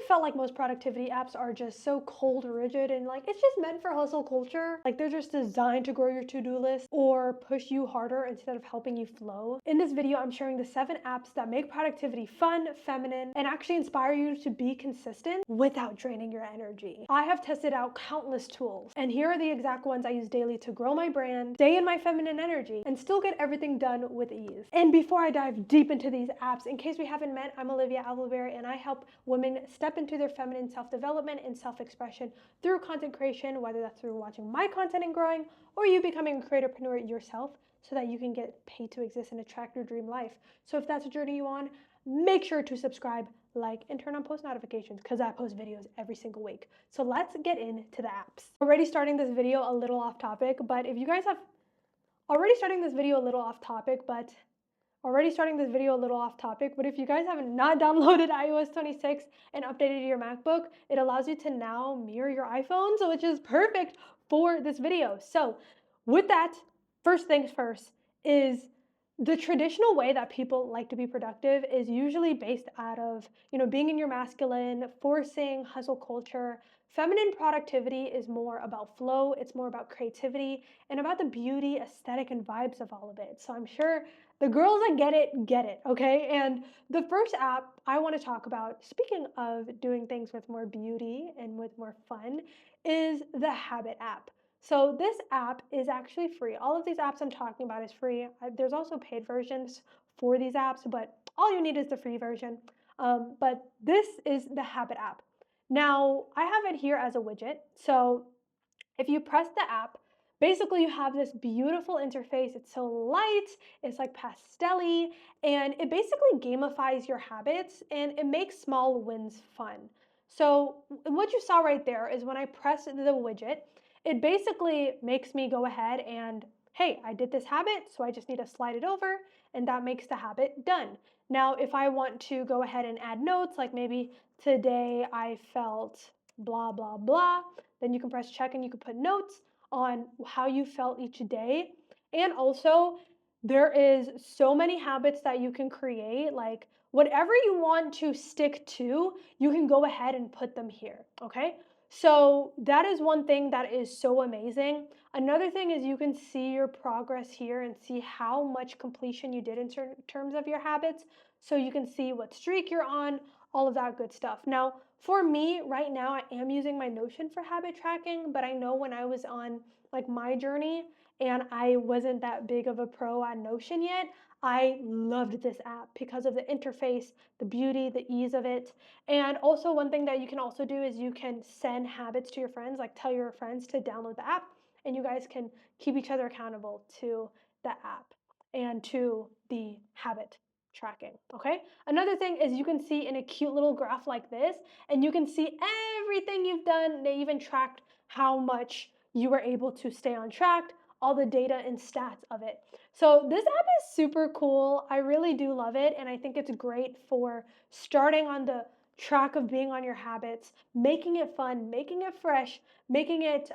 felt like most productivity apps are just so cold, rigid, and like it's just meant for hustle culture. Like they're just designed to grow your to-do list or push you harder instead of helping you flow. In this video, I'm sharing the 7 apps that make productivity fun, feminine, and actually inspire you to be consistent without draining your energy. I have tested out countless tools, and here are the exact ones I use daily to grow my brand, stay in my feminine energy, and still get everything done with ease. And before I dive deep into these apps, in case we haven't met, I'm Olivia Alvelberry, and I help women step into their feminine self-development and self-expression through content creation, whether that's through watching my content and growing, or you becoming a creatorpreneur yourself so that you can get paid to exist and attract your dream life. So if that's a journey you're on, make sure to subscribe, like, and turn on post notifications because I post videos every single week. So let's get into the apps. Already starting this video a little off topic, but if you guys have if you guys have not downloaded iOS 26 and updated your MacBook, it allows you to now mirror your iPhone, so which is perfect for this video. So with that, first things first is the traditional way that people like to be productive is usually based out of, being in your masculine, forcing hustle culture. Feminine productivity is more about flow, it's more about creativity, and about the beauty, aesthetic, and vibes of all of it. So I'm sure the girls that get it, okay? And the first app I want to talk about, speaking of doing things with more beauty and with more fun, is the Habit app. So this app is actually free. All of these apps I'm talking about is free. There's also paid versions for these apps, but all you need is the free version. But this is the Habit app. Now, I have it here as a widget. So if you press the app, basically you have this beautiful interface. It's so light, it's like pastel-y, and it basically gamifies your habits and it makes small wins fun. So what you saw right there is when I press the widget, it basically makes me go ahead and, hey, I did this habit, so I just need to slide it over, and that makes the habit done. Now, if I want to go ahead and add notes, like maybe today I felt blah, blah, blah, then you can press check and you can put notes on how you felt each day. And also, there is so many habits that you can create, like whatever you want to stick to, you can go ahead and put them here, okay? So that is one thing that is so amazing. Another thing is you can see your progress here and see how much completion you did in terms of your habits. So you can see what streak you're on, all of that good stuff. Now, for me, right now, I am using my Notion for habit tracking, but I know when I was on like my journey and I wasn't that big of a pro on Notion yet, I loved this app because of the interface, the beauty, the ease of it. And also one thing that you can also do is you can send habits to your friends, like tell your friends to download the app, and you guys can keep each other accountable to the app and to the habit tracking, okay? Another thing is you can see in a cute little graph like this, and you can see everything you've done. They even tracked how much you were able to stay on track, all the data and stats of it. So this app is super cool. I really do love it, and I think it's great for starting on the track of being on your habits, making it fun, making it fresh, making it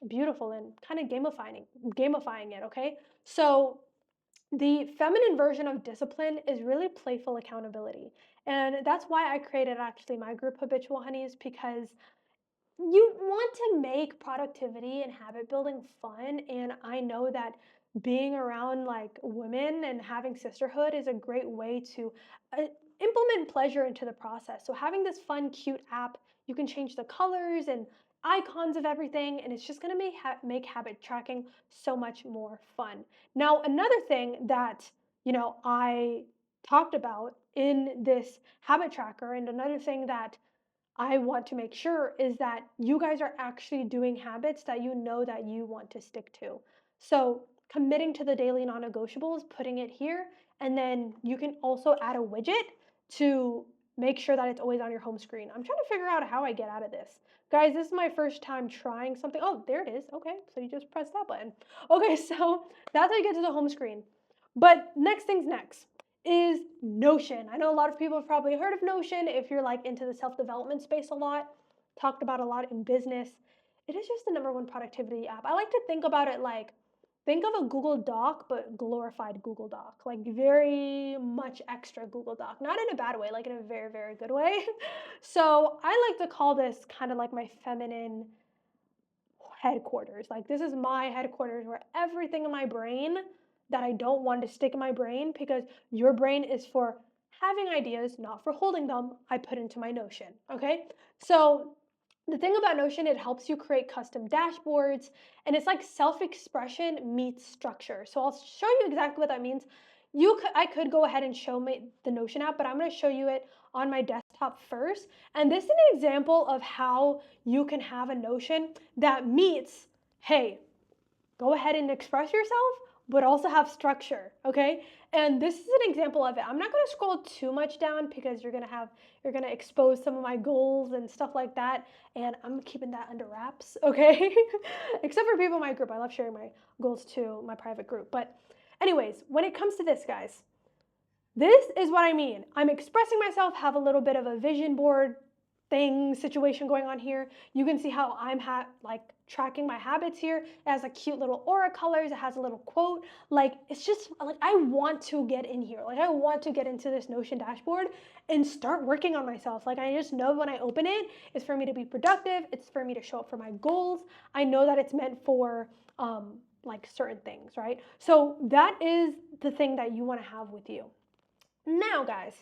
beautiful, and kind of gamifying it, okay? So the feminine version of discipline is really playful accountability. And that's why I created actually my group Habitual Honeys, because you want to make productivity and habit building fun. And I know that being around like women and having sisterhood is a great way to implement pleasure into the process. So having this fun, cute app, you can change the colors and icons of everything, and it's just going to make habit tracking so much more fun. Now, another thing that, I talked about in this habit tracker, and another thing that I want to make sure is that you guys are actually doing habits that you know that you want to stick to. So committing to the daily non-negotiables, putting it here, and then you can also add a widget to make sure that it's always on your home screen. I'm trying to figure out how I get out of this. Guys, this is my first time trying something. Oh, there it is. Okay, so you just press that button. Okay, so that's how you get to the home screen. But next things next is Notion. I know a lot of people have probably heard of Notion if you're like into the self-development space a lot, talked about a lot in business. It is just the #1 productivity app. I like to think about it like think of a Google Doc, but glorified Google Doc, like very much extra Google Doc, not in a bad way, like in a very, very good way. So I like to call this kind of like my feminine headquarters. Like this is my headquarters where everything in my brain that I don't want to stick in my brain, because your brain is for having ideas, not for holding them, I put into my Notion. Okay. So the thing about Notion, it helps you create custom dashboards, and it's like self-expression meets structure. So I'll show you exactly what that means. I could go ahead and show me the Notion app, but I'm going to show you it on my desktop first. And this is an example of how you can have a Notion that meets, hey, go ahead and express yourself, but also have structure, okay? And this is an example of it. I'm not gonna scroll too much down because you're gonna expose some of my goals and stuff like that, and I'm keeping that under wraps, okay? Except for people in my group. I love sharing my goals to my private group. But anyways, when it comes to this, guys, this is what I mean. I'm expressing myself, have a little bit of a vision board situation going on here. You can see how I'm like tracking my habits here. It has a cute little aura colors. It has a little quote. Like, it's just like, I want to get in here. Like, I want to get into this Notion dashboard and start working on myself. Like, I just know when I open it, it's for me to be productive. It's for me to show up for my goals. I know that it's meant for like certain things, right? So that is the thing that you want to have with you. Now, guys,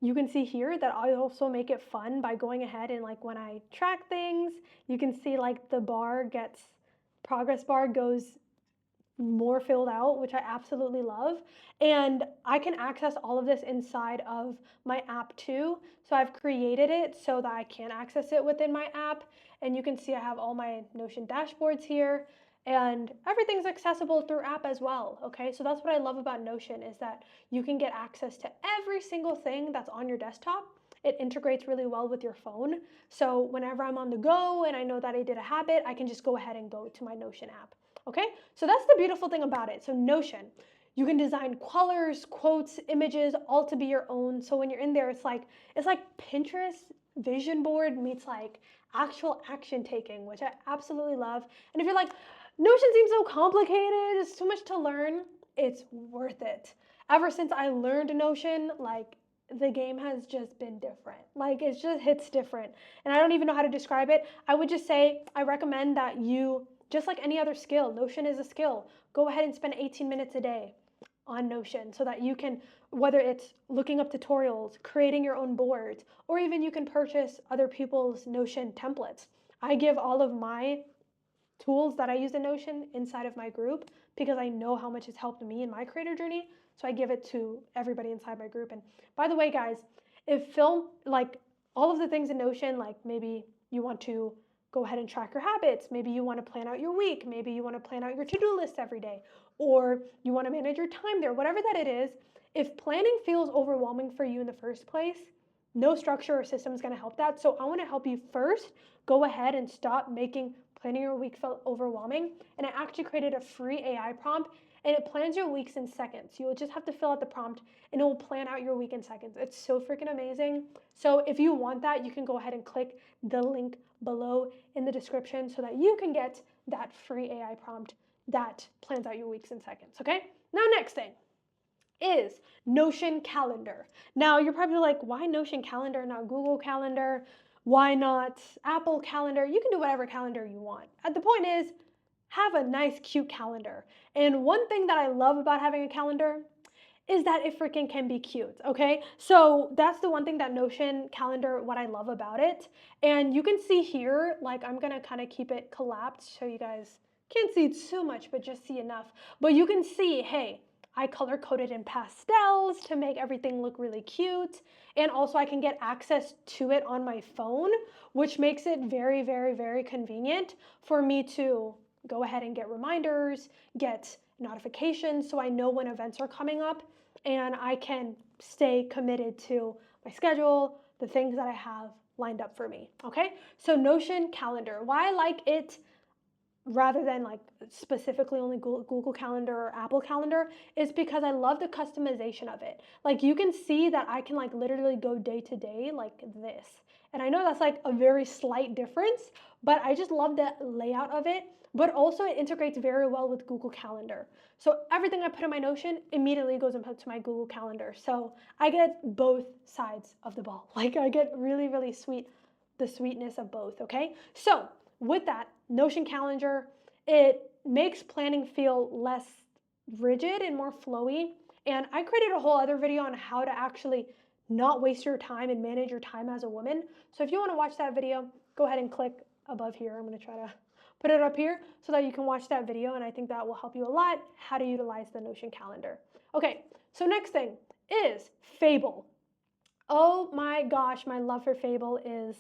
you can see here that I also make it fun by going ahead and, like, when I track things, you can see like the progress bar goes more filled out, which I absolutely love. And I can access all of this inside of my app too. So I've created it so that I can access it within my app. And you can see I have all my Notion dashboards here, and everything's accessible through app as well. Okay, so that's what I love about Notion, is that you can get access to every single thing that's on your desktop. It integrates really well with your phone. So whenever I'm on the go and I know that I did a habit, I can just go ahead and go to my Notion app. Okay, so that's the beautiful thing about it. So Notion, you can design colors, quotes, images, all to be your own. So when you're in there, it's like Pinterest vision board meets like actual action taking, which I absolutely love. And if you're like, Notion seems so complicated, it's too much to learn, it's worth it. Ever since I learned Notion, like, the game has just been different. Like, it just hits different. And I don't even know how to describe it. I would just say I recommend that you, just like any other skill, Notion is a skill. Go ahead and spend 18 minutes a day on Notion so that you can, whether it's looking up tutorials, creating your own boards, or even you can purchase other people's Notion templates. I give all of my tools that I use in Notion inside of my group because I know how much it's helped me in my creator journey. So I give it to everybody inside my group. And by the way, guys, if like all of the things in Notion, like maybe you want to go ahead and track your habits, maybe you want to plan out your week, maybe you want to plan out your to-do list every day, or you want to manage your time there, whatever that it is, if planning feels overwhelming for you in the first place, no structure or system is going to help that. So I want to help you first go ahead and stop making planning your week felt overwhelming. And I actually created a free AI prompt, and it plans your weeks in seconds. You will just have to fill out the prompt and it will plan out your week in seconds. It's so freaking amazing. So if you want that, you can go ahead and click the link below in the description so that you can get that free AI prompt that plans out your weeks in seconds. Okay, now next thing is Notion Calendar. Now you're probably like, why Notion Calendar, not Google Calendar? Why not Apple Calendar? You can do whatever calendar you want. The point is, have a nice, cute calendar. And one thing that I love about having a calendar is that it freaking can be cute, okay? So that's the one thing that Notion Calendar, what I love about it. And you can see here, like, I'm gonna kind of keep it collapsed so you guys can't see too much, but just see enough. But you can see, hey, I color coded in pastels to make everything look really cute. And also I can get access to it on my phone, which makes it very, very, very convenient for me to go ahead and get reminders, get notifications so I know when events are coming up, and I can stay committed to my schedule, the things that I have lined up for me, okay? So Notion Calendar, why I like it rather than like specifically only Google Calendar or Apple Calendar is because I love the customization of it. Like you can see that I can like literally go day to day like this. And I know that's like a very slight difference, but I just love the layout of it. But also it integrates very well with Google Calendar. So everything I put in my Notion immediately goes into my Google Calendar. So I get both sides of the ball. Like I get really, really the sweetness of both, okay? So with that, Notion calendar, it makes planning feel less rigid and more flowy. And I created a whole other video on how to actually not waste your time and manage your time as a woman. So if you want to watch that video, go ahead and click above here. I'm going to try to put it up here so that you can watch that video. And I think that will help you a lot how to utilize the Notion calendar. Okay, so next thing is Fable. Oh my gosh, my love for Fable is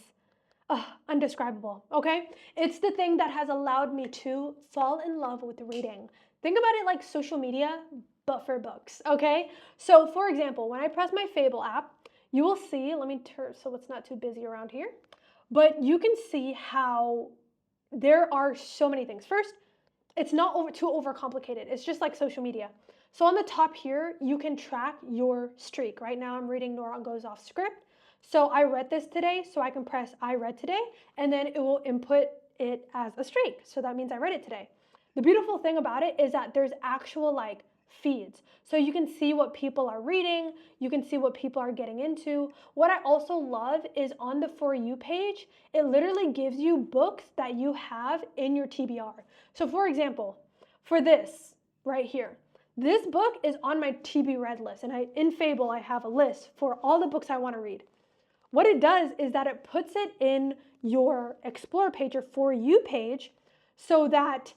undescribable, okay? It's the thing that has allowed me to fall in love with reading. Think about it like social media, but for books, okay? So for example, when I press my Fable app, you will see, let me turn so it's not too busy around here, but you can see how there are so many things. First, it's not too overcomplicated. It's just like social media. So on the top here, you can track your streak. Right now I'm reading Nora Goes Off Script. So I read this today, so I can press I read today, and then it will input it as a streak. So that means I read it today. The beautiful thing about it is that there's actual like feeds. So you can see what people are reading, you can see what people are getting into. What I also love is on the For You page, it literally gives you books that you have in your TBR. So for example, for this right here, this book is on my TB read list, and in Fable I have a list for all the books I want to read. What it does is that it puts it in your Explore page or For You page so that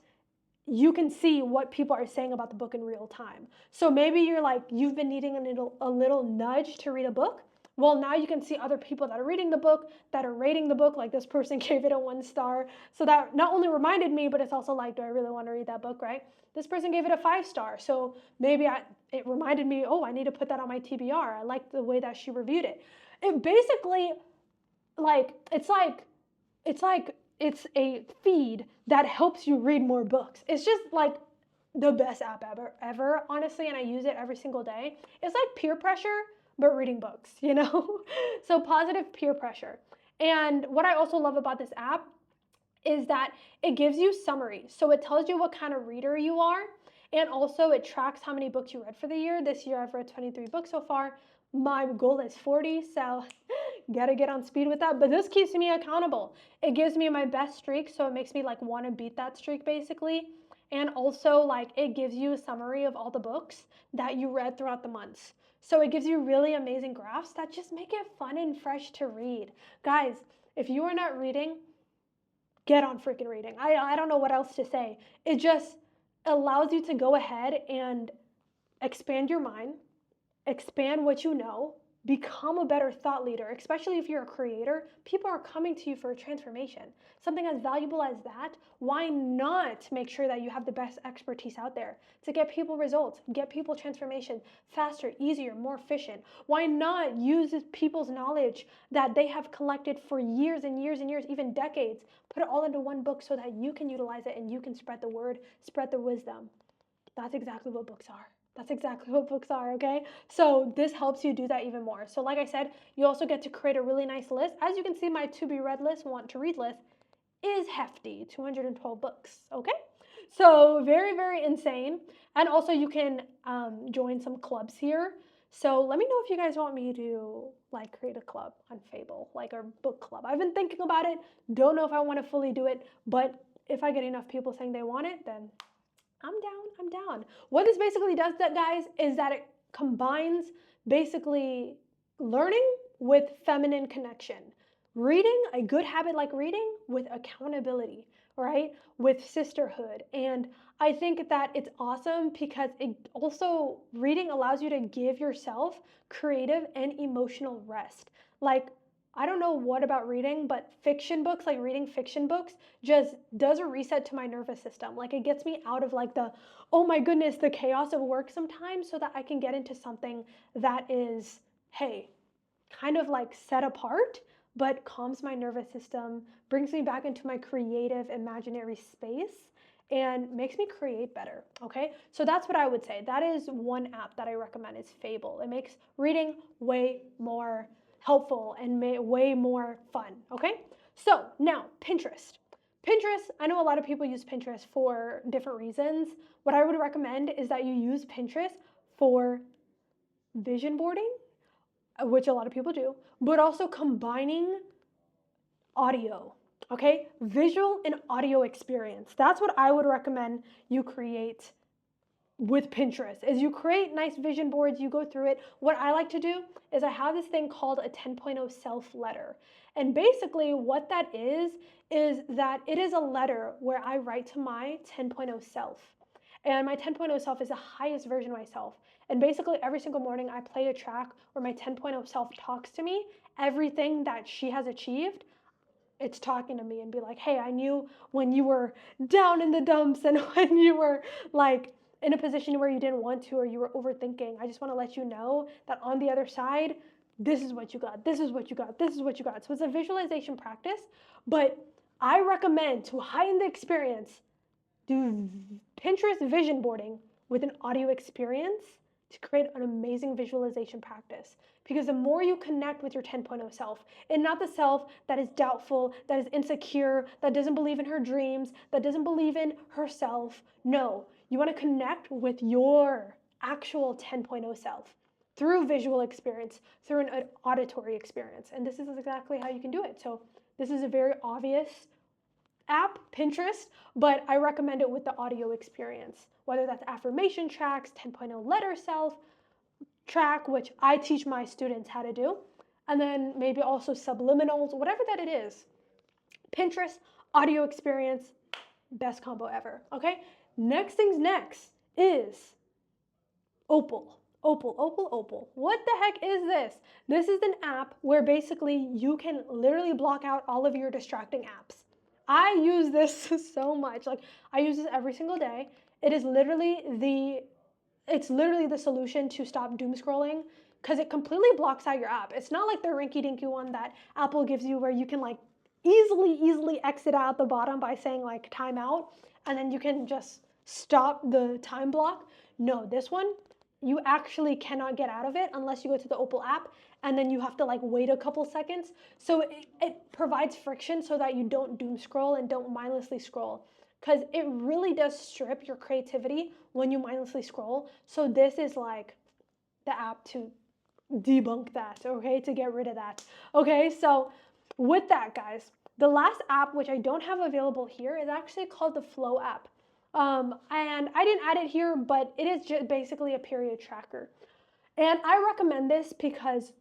you can see what people are saying about the book in real time. So maybe you're like, you've been needing a little nudge to read a book. Well, now you can see other people that are reading the book, that are rating the book, like this person gave it a 1 star. So that not only reminded me, but it's also like, do I really want to read that book, right? This person gave it a 5 star. So maybe it reminded me, oh, I need to put that on my TBR. I like the way that she reviewed it. It basically, it's a feed that helps you read more books. It's just like the best app ever, honestly, and I use it every single day. It's like peer pressure, but reading books, you know? So positive peer pressure. And what I also love about this app is that it gives you summaries. So it tells you what kind of reader you are, and also it tracks how many books you read for the year. This year I've read 23 books so far. My goal is 40, so gotta get on speed with that. But this keeps me accountable. It gives me my best streak, so it makes me like want to beat that streak basically. And also like it gives you a summary of all the books that you read throughout the months. So it gives you really amazing graphs that just make it fun and fresh to read. Guys, if you are not reading, get on freaking reading. I don't know what else to say. It just allows you to go ahead and expand your mind, expand what you know, become a better thought leader, especially if you're a creator. People are coming to you for a transformation. Something as valuable as that, why not make sure that you have the best expertise out there to get people results, get people transformation faster, easier, more efficient? Why not use people's knowledge that they have collected for years and years and years, even decades, put it all into one book so that you can utilize it and you can spread the word, spread the wisdom? That's exactly what books are. That's exactly what books are, okay? So this helps you do that even more. So like I said, you also get to create a really nice list. As you can see, my to be read list, want to read list is hefty, 212 books, okay? So very, very insane. And also you can join some clubs here. So let me know if you guys want me to like create a club on Fable, like a book club. I've been thinking about it. Don't know if I want to fully do it, but if I get enough people saying they want it, then I'm down. What this basically does, that guys, is that it combines basically learning with feminine connection. Reading, a good habit like reading, with accountability, right? With sisterhood. And I think that it's awesome because it also, reading allows you to give yourself creative and emotional rest. Like, I don't know what about reading, but fiction books, like reading fiction books, just does a reset to my nervous system. Like it gets me out of like the, oh my goodness, the chaos of work sometimes, so that I can get into something that is, hey, kind of like set apart, but calms my nervous system, brings me back into my creative, imaginary space. and makes me create better, okay? So that's what I would say. That is one app that I recommend is Fable. It makes reading way more helpful and way more fun, okay? So now, Pinterest. Pinterest, I know a lot of people use Pinterest for different reasons. What I would recommend is that you use Pinterest for vision boarding, which a lot of people do, but also combining audio, okay? Visual and audio experience. That's what I would recommend you create with Pinterest is you create nice vision boards, you go through it. What I like to do is I have this thing called a 10.0 self letter. And basically what that is that it is a letter where I write to my 10.0 self. And my 10.0 self is the highest version of myself. And basically every single morning I play a track where my 10.0 self talks to me, everything that she has achieved, it's talking to me and be like, hey, I knew when you were down in the dumps and when you were like in a position where you didn't want to or you were overthinking. I just want to let you know that on the other side, this is what you got, this is what you got, this is what you got. So it's a visualization practice, but I recommend to heighten the experience, do Pinterest vision boarding with an audio experience to create an amazing visualization practice. Because the more you connect with your 10.0 self, and not the self that is doubtful, that is insecure, that doesn't believe in her dreams, that doesn't believe in herself. No, you want to connect with your actual 10.0 self through visual experience, through an auditory experience. And this is exactly how you can do it. So this is a very obvious app, Pinterest, but I recommend it with the audio experience, whether that's affirmation tracks, 10.0 letter self track, which I teach my students how to do, and then maybe also subliminals, whatever that it is. Pinterest, audio experience, best combo ever, okay? Next things next is Opal. Opal. What the heck is this? This is an app where basically you can literally block out all of your distracting apps. I use this so much. Like I use this every single day. It's literally the solution to stop doom scrolling because it completely blocks out your app. It's not like the rinky-dinky one that Apple gives you where you can like easily exit out the bottom by saying like timeout and then you can just stop the time block. No, this one, you actually cannot get out of it unless you go to the Opal app and then you have to like wait a couple seconds. So it provides friction so that you don't doom scroll and don't mindlessly scroll, because it really does strip your creativity when you mindlessly scroll. So this is like the app to debunk that, okay, to get rid of that. Okay, so with that, guys, the last app, which I don't have available here, is actually called the Flow app. And I didn't add it here, but it is just basically a period tracker. And I recommend this because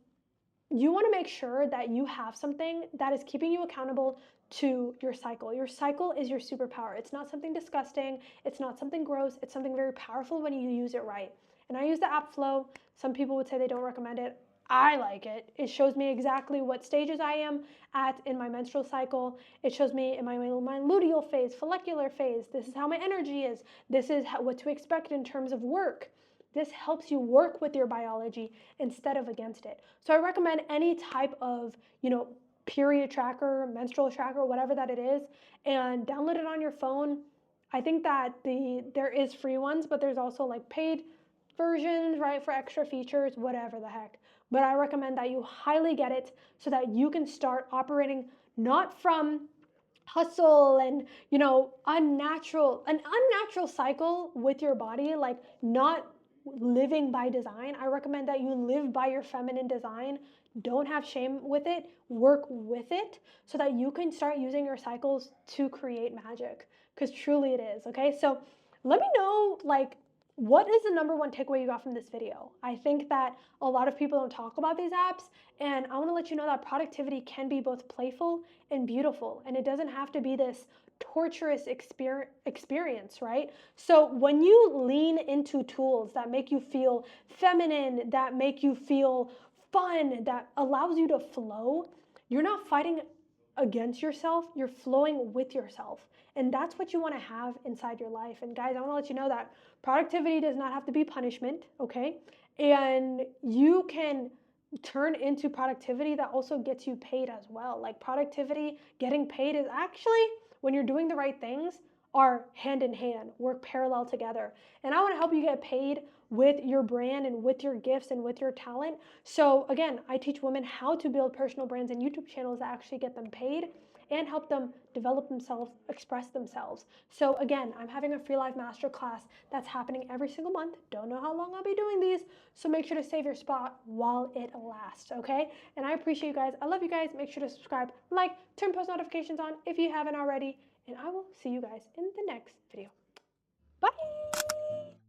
you want to make sure that you have something that is keeping you accountable to your cycle. Your cycle is your superpower. It's not something disgusting. It's not something gross. It's something very powerful when you use it right. And I use the app Flow. Some people would say they don't recommend it. I like it. It shows me exactly what stages I am at in my menstrual cycle. It shows me in my luteal phase, follicular phase. This is how my energy is. This is what to expect in terms of work. This helps you work with your biology instead of against it. So I recommend any type of, period tracker, menstrual tracker, whatever that it is, and download it on your phone. I think that there is free ones, but there's also like paid versions, right, for extra features, whatever the heck. But I recommend that you highly get it so that you can start operating not from hustle and an unnatural cycle with your body, like not living by design. I recommend that you live by your feminine design. Don't have shame with it. Work with it so that you can start using your cycles to create magic, because truly it is. Okay, so let me know, like, what is the number one takeaway you got from this video? I think that a lot of people don't talk about these apps, and I want to let you know that productivity can be both playful and beautiful, and it doesn't have to be this torturous experience, right? So when you lean into tools that make you feel feminine, that make you feel fun, that allows you to flow, you're not fighting against yourself, you're flowing with yourself. And that's what you want to have inside your life. And guys, I want to let you know that productivity does not have to be punishment, okay? And you can turn into productivity that also gets you paid as well. Like productivity, getting paid is actually, when you're doing the right things, are hand in hand, work parallel together. And I want to help you get paid with your brand and with your gifts and with your talent. So again, I teach women how to build personal brands and YouTube channels that actually get them paid and help them develop themselves, express themselves. So again, I'm having a free live masterclass that's happening every single month. Don't know how long I'll be doing these, so make sure to save your spot while it lasts, okay? And I appreciate you guys. I love you guys. Make sure to subscribe, like, turn post notifications on if you haven't already, and I will see you guys in the next video. Bye!